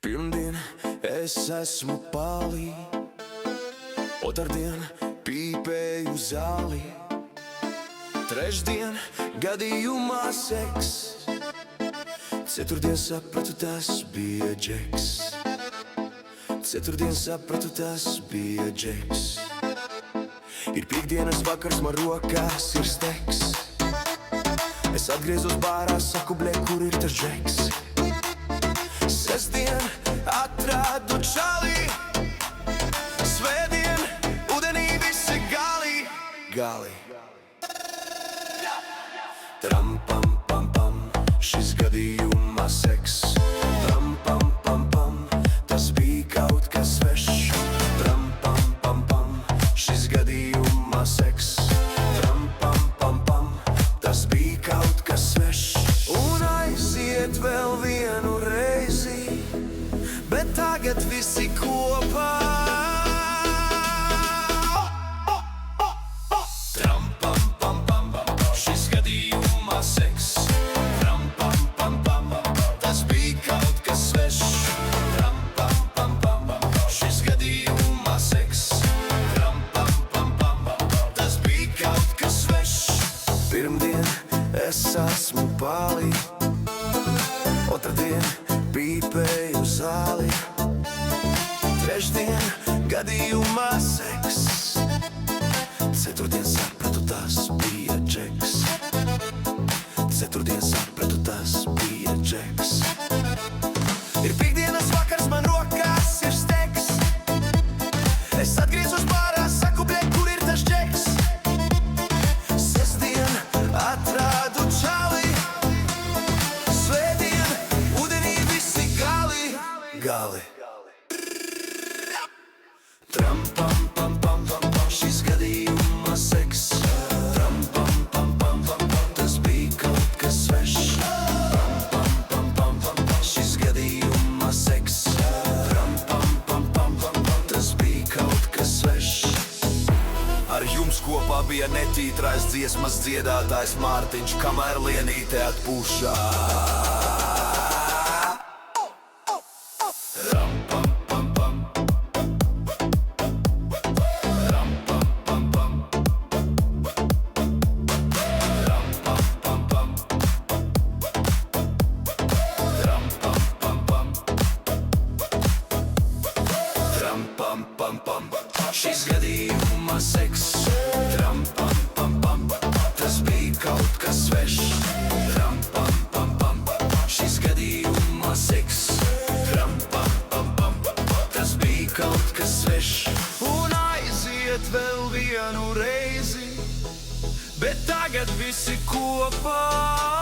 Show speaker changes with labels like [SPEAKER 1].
[SPEAKER 1] Pirmdien es esmu pālī, otrdien pīpēju zālī, trešdien gadījumā seks, ceturtdien sapratu, tas bija džeks. Ceturtdien sapratu, tas bija džeks. Ir piektdienas vakars, man rokās ir steks. Es atgriezos bārā, saku, blē, kur ir tas džeks? Sestdien atrādu čalī, svētdien ūdenī visi gali. Tram pam pam pam, šis gadījumā seks. Tram pam pam pam, tas bija kaut kas svešs. Tram pam pam pam, šis gadījumā seks. Tram pam pam pam, tas bija kaut kas svešs. Un aiziet vēl vienu reizi, bet tagad visi kopā. Tram pam pam pam, šis gadījumā seks. Tram pam pam pam, tas bija kaut kas svešs. Tram pam pam pam, šis gadījumā seks. Tram pam pam pam, tas bija kaut kas svešs. Pirmdien es esmu pālī, otrdien pīpēju zālī, trešdien gadījumā seks. Ceturtdien sapratu, tas bija džeks. Ceturtdien sapratu, tas bija džeks. Ir piektdienas vakars, man rokās ir steks. Es atgriezos bārā, saku, blē, kur ir tas džeks? Sestdien atrādu čali, svētdien ūdenī visi gali. Tram pam pam pam pam, šis gadījumā seks. Tram pam pam pam pam, tas bija kaut kas svešs. Tram pam pam pam pam, šis gadījumā seks. Tram pam pam pam pam, tas bija kaut kas svešs. Ar jums kopā bija netītrais dziesmas dziedātājs Mārtiņš, kamēr Lienīte atpūšā. Ram pam pam pam, ram pam pam pam, ram pam pam pam, ram pam pam pam, ram pam pam pam, šis gadījumā seks. Ram pam pam pam, tas bija kaut kas svešs. Ram pam pam pam, šis gadījumā seks. Ram pam pam pam, tas bija kaut kas svešs. Un aiziet vēl vienu reizi, bet tagad visi kopā.